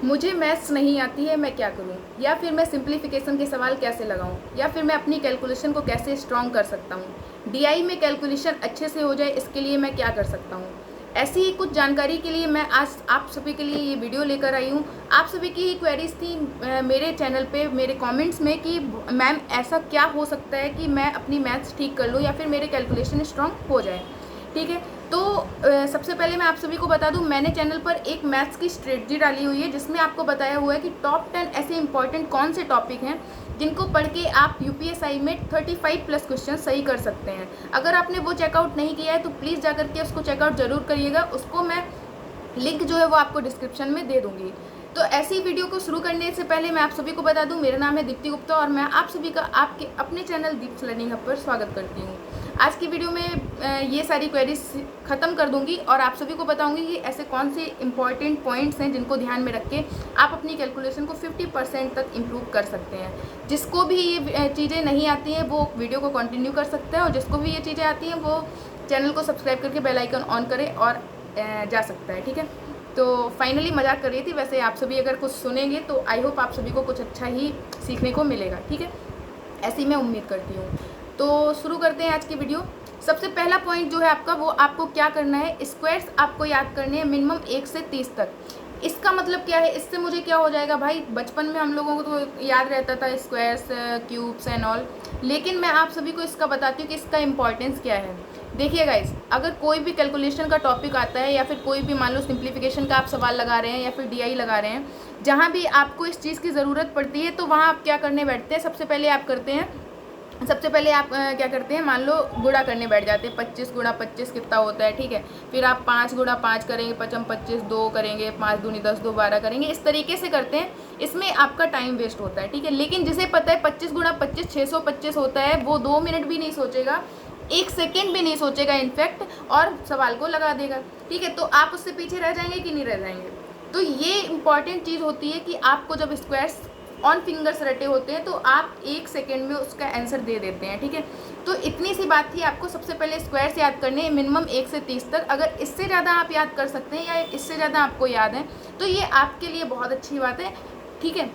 मुझे मैथ्स नहीं आती है, मैं क्या करूं? या फिर मैं सिंप्लीफिकेशन के सवाल कैसे लगाऊं? या फिर मैं अपनी कैलकुलेशन को कैसे स्ट्रॉन्ग कर सकता हूं? डीआई में कैलकुलेशन अच्छे से हो जाए, इसके लिए मैं क्या कर सकता हूं? ऐसी ही कुछ जानकारी के लिए मैं आज आप सभी के लिए ये वीडियो लेकर आई हूँ। आप सभी की ही क्वेरीज थी मेरे चैनल पे, मेरे कमेंट्स में, कि मैम ऐसा क्या हो सकता है कि मैं अपनी मैथ्स ठीक कर लूँ या फिर मेरे कैलकुलेशन स्ट्रॉन्ग हो जाए। ठीक है, तो सबसे पहले मैं आप सभी को बता दूं, मैंने चैनल पर एक मैथ्स की स्ट्रेटजी डाली हुई है जिसमें आपको बताया हुआ है कि टॉप 10 ऐसे इंपॉर्टेंट कौन से टॉपिक हैं जिनको पढ़ के आप यूपीएसआई में 35 प्लस क्वेश्चन सही कर सकते हैं। अगर आपने वो चेकआउट नहीं किया है तो प्लीज़ जाकर के उसको चेकआउट ज़रूर करिएगा। उसको मैं लिंक जो है वो आपको डिस्क्रिप्शन में दे दूँगी। तो ऐसी वीडियो को शुरू करने से पहले मैं आप सभी को बता दूं, मेरा नाम है दीप्ति गुप्ता और मैं आप सभी का आपके अपने चैनल दीप्स लर्निंग हब पर स्वागत करती हूं। आज की वीडियो में ये सारी क्वेरीज ख़त्म कर दूंगी और आप सभी को बताऊंगी कि ऐसे कौन से इंपॉर्टेंट पॉइंट्स हैं जिनको ध्यान में रख के आप अपनी कैलकुलेशन को 50% तक इम्प्रूव कर सकते हैं। जिसको भी ये चीज़ें नहीं आती हैं वो वीडियो को कंटिन्यू कर सकता है, और जिसको भी ये चीज़ें आती हैं वो चैनल को सब्सक्राइब करके बेल आइकन ऑन करे और जा सकता है। ठीक है, तो फाइनली मजाक कर रही थी। वैसे आप सभी अगर कुछ सुनेंगे तो आई होप आप सभी को कुछ अच्छा ही सीखने को मिलेगा। ठीक है, ऐसी मैं उम्मीद करती हूँ। तो शुरू करते हैं आज की वीडियो। सबसे पहला पॉइंट जो है आपका, वो आपको क्या करना है, स्क्वायर्स आपको याद करने हैं मिनिमम 1 से 30 तक। इसका मतलब क्या है, इससे मुझे क्या हो जाएगा भाई, बचपन में हम लोगों को तो याद रहता था स्क्वायर्स, क्यूब्स एंड ऑल, लेकिन मैं आप सभी को इसका बताती हूँ कि इसका इम्पॉर्टेंस क्या है। देखिए गाइस, अगर कोई भी कैलकुलेशन का टॉपिक आता है या फिर कोई भी मान लो सिंप्लीफिकेशन का आप सवाल लगा रहे हैं या फिर डीआई लगा रहे हैं, जहाँ भी आपको इस चीज़ की ज़रूरत पड़ती है तो वहाँ आप क्या करने बैठते हैं, सबसे पहले आप क्या करते हैं, मान लो गुणा करने बैठ जाते हैं। 25 गुणा 25 कितना होता है, ठीक है। फिर आप 5 गुणा 5 करेंगे, 5 25, 2 करेंगे, 5 दूनी 10, 2 12 करेंगे, इस तरीके से करते हैं। इसमें आपका टाइम वेस्ट होता है, ठीक है। लेकिन जिसे पता है 25 गुणा 25 625 होता है, वो 2 मिनट भी नहीं सोचेगा, 1 सेकेंड भी नहीं सोचेगा इनफैक्ट, और सवाल को लगा देगा। ठीक है, तो आप उससे पीछे रह जाएंगे कि नहीं रह जाएंगे। तो ये इंपॉर्टेंट चीज़ होती है कि आपको जब स्क्वायर्स ऑन फिंगर्स रटे होते हैं तो आप 1 सेकेंड में उसका आंसर दे देते हैं। ठीक है, तो इतनी सी बात थी। आपको सबसे पहले स्क्वायर्स याद करने हैं मिनिमम 1 से 30 तक। अगर इससे ज़्यादा आप याद कर सकते हैं या इससे ज़्यादा आपको याद है तो ये आपके लिए बहुत अच्छी बात है। ठीक है,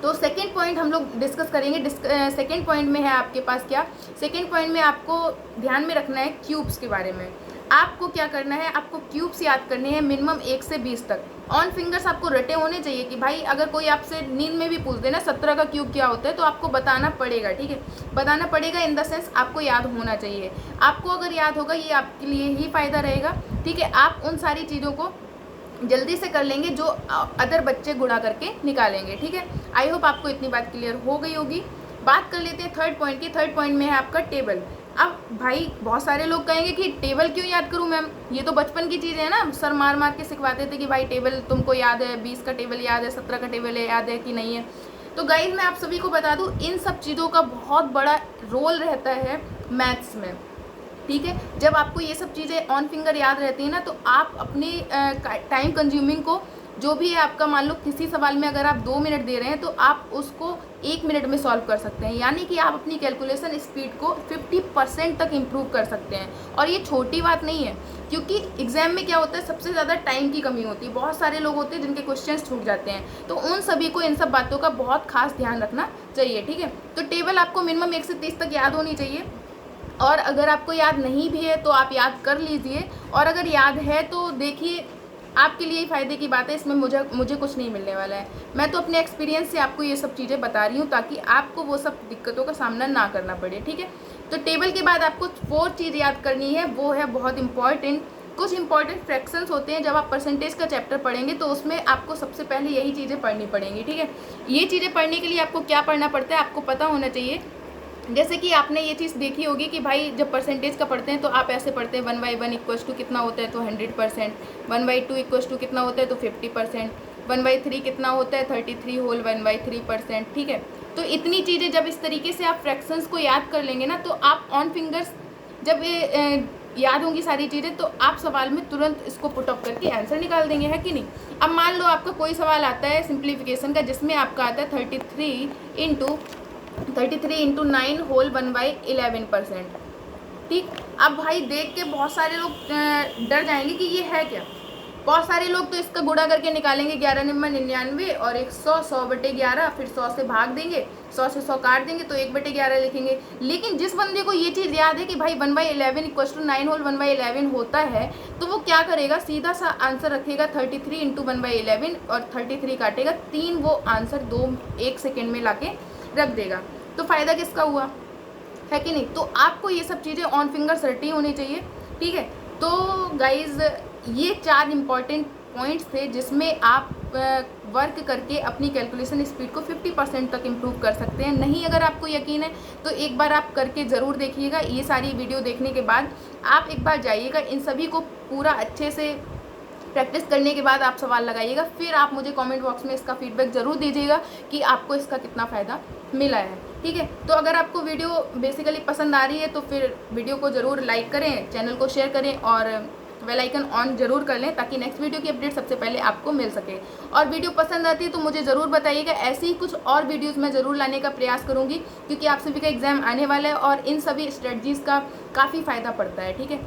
तो सेकेंड पॉइंट हम लोग डिस्कस करेंगे। सेकेंड पॉइंट में है आपके पास क्या, सेकेंड पॉइंट में आपको ध्यान में रखना है क्यूब्स के बारे में। आपको क्या करना है, आपको क्यूब्स याद करने हैं मिनिमम 1 से 20 तक। ऑन फिंगर्स आपको रटे होने चाहिए कि भाई अगर कोई आपसे नींद में भी पूछ देना 17 का क्यूब क्या होता है तो आपको बताना पड़ेगा। ठीक है, बताना पड़ेगा इन द सेंस आपको याद होना चाहिए। आपको अगर याद होगा ये आपके लिए ही फ़ायदा रहेगा। ठीक है, आप उन सारी चीज़ों को जल्दी से कर लेंगे जो अदर बच्चे गुणा करके निकालेंगे। ठीक है, आई होप आपको इतनी बात क्लियर हो गई होगी। बात कर लेते हैं थर्ड पॉइंट की। थर्ड पॉइंट में है आपका टेबल। अब भाई बहुत सारे लोग कहेंगे कि टेबल क्यों याद करूं मैम, ये तो बचपन की चीज़ है ना, सर मार मार के सिखवाते थे कि भाई टेबल तुमको याद है, 20 का टेबल याद है, 17 का टेबल याद है कि नहीं है। तो गाइज मैं आप सभी को बता दूं, इन सब चीज़ों का बहुत बड़ा रोल रहता है मैथ्स में। ठीक है, जब आपको ये सब चीज़ें ऑन फिंगर याद रहती है ना तो आप अपनी टाइम कंज्यूमिंग को, जो भी है आपका, मान लो किसी सवाल में अगर आप 2 मिनट दे रहे हैं तो आप उसको 1 मिनट में सॉल्व कर सकते हैं। यानी कि आप अपनी कैलकुलेशन स्पीड को 50% तक इम्प्रूव कर सकते हैं। और ये छोटी बात नहीं है, क्योंकि एग्जाम में क्या होता है, सबसे ज़्यादा टाइम की कमी होती है। बहुत सारे लोग होते हैं जिनके क्वेश्चन छूट जाते हैं, तो उन सभी को इन सब बातों का बहुत खास ध्यान रखना चाहिए। ठीक है, तो टेबल आपको मिनिमम 1 से 30 तक याद होनी चाहिए। और अगर आपको याद नहीं भी है तो आप याद कर लीजिए, और अगर याद है तो देखिए आपके लिए ही फ़ायदे की बात है, इसमें मुझे कुछ नहीं मिलने वाला है। मैं तो अपने एक्सपीरियंस से आपको ये सब चीज़ें बता रही हूँ ताकि आपको वो सब दिक्कतों का सामना ना करना पड़े। ठीक है, तो टेबल के बाद आपको 4 चीज़ याद करनी है, वो है बहुत इंपॉर्टेंट। कुछ इंपॉर्टेंट फ्रैक्शंस होते हैं, जब आप परसेंटेज का चैप्टर पढ़ेंगे तो उसमें आपको सबसे पहले यही चीज़ें पढ़नी पड़ेंगी। ठीक है, ये चीज़ें पढ़ने के लिए आपको क्या पढ़ना पड़ता है, आपको पता होना चाहिए। जैसे कि आपने ये चीज़ देखी होगी कि भाई जब परसेंटेज का पढ़ते हैं तो आप ऐसे पढ़ते हैं 1/1 इक्वल्स टू कितना होता है तो 100%, 1/2 इक्वल्स टू कितना होता है तो 50%, 1/3 कितना होता है 33 होल 1/3%। ठीक है, तो इतनी चीज़ें जब इस तरीके से आप फ्रैक्शंस को याद कर लेंगे ना तो आप ऑन फिंगर्स जब ये याद होंगी सारी चीज़ें तो आप सवाल में तुरंत इसको पुट अप करके आंसर निकाल देंगे, है कि नहीं। अब मान लो आपका कोई सवाल आता है सिंप्लीफिकेशन का जिसमें आपका आता है 33 इंटू 9 होल 1/11%। ठीक, अब भाई देख के बहुत सारे लोग डर जाएंगे कि ये है क्या। बहुत सारे लोग तो इसका गुणा करके निकालेंगे 11 नंबर 99 और 100, 100/11, फिर 100 से भाग देंगे, 100 से 100 काट देंगे तो 1/11 लिखेंगे। लेकिन जिस बंदे को ये चीज़ याद है कि भाई 1/11 = 9 होल 1/11 होता है, तो वो क्या करेगा, सीधा सा आंसर रखेगा 33 × 1/11 और 33 काटेगा 3, वो आंसर 1 सेकेंड में लाके रख देगा। तो फ़ायदा किसका हुआ, है कि नहीं। तो आपको ये सब चीज़ें ऑन फिंगर्स रटी होनी चाहिए, ठीक है। तो गाइज़ ये 4 इम्पॉर्टेंट पॉइंट्स थे जिसमें आप वर्क करके अपनी कैलकुलेशन स्पीड को 50% तक इम्प्रूव कर सकते हैं। नहीं अगर आपको यकीन है तो एक बार आप करके ज़रूर देखिएगा। ये सारी वीडियो देखने के बाद आप एक बार जाइएगा, इन सभी को पूरा अच्छे से प्रैक्टिस करने के बाद आप सवाल लगाइएगा, फिर आप मुझे कमेंट बॉक्स में इसका फीडबैक ज़रूर दीजिएगा कि आपको इसका कितना फ़ायदा मिला है, ठीक है। तो अगर आपको वीडियो बेसिकली पसंद आ रही है तो फिर वीडियो को ज़रूर लाइक करें, चैनल को शेयर करें और बेल आइकन ऑन ज़रूर कर लें ताकि नेक्स्ट वीडियो की अपडेट सबसे पहले आपको मिल सके। और वीडियो पसंद आती है तो मुझे ज़रूर बताइएगा, ऐसी ही कुछ और वीडियोज़ मैं ज़रूर लाने का प्रयास करूँगी क्योंकि आप सभी का एग्ज़ाम आने वाला है और इन सभी स्ट्रेटजीज़ का काफ़ी फ़ायदा पड़ता है, ठीक है।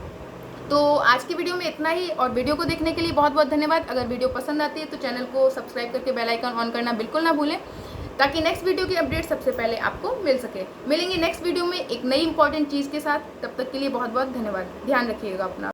तो आज की वीडियो में इतना ही और वीडियो को देखने के लिए बहुत बहुत धन्यवाद। अगर वीडियो पसंद आती है तो चैनल को सब्सक्राइब करके बेल आइकन ऑन करना बिल्कुल ना भूलें ताकि नेक्स्ट वीडियो की अपडेट सबसे पहले आपको मिल सके। मिलेंगे नेक्स्ट वीडियो में एक नई इंपॉर्टेंट चीज़ के साथ, तब तक के लिए बहुत बहुत धन्यवाद। ध्यान रखिएगा अपना।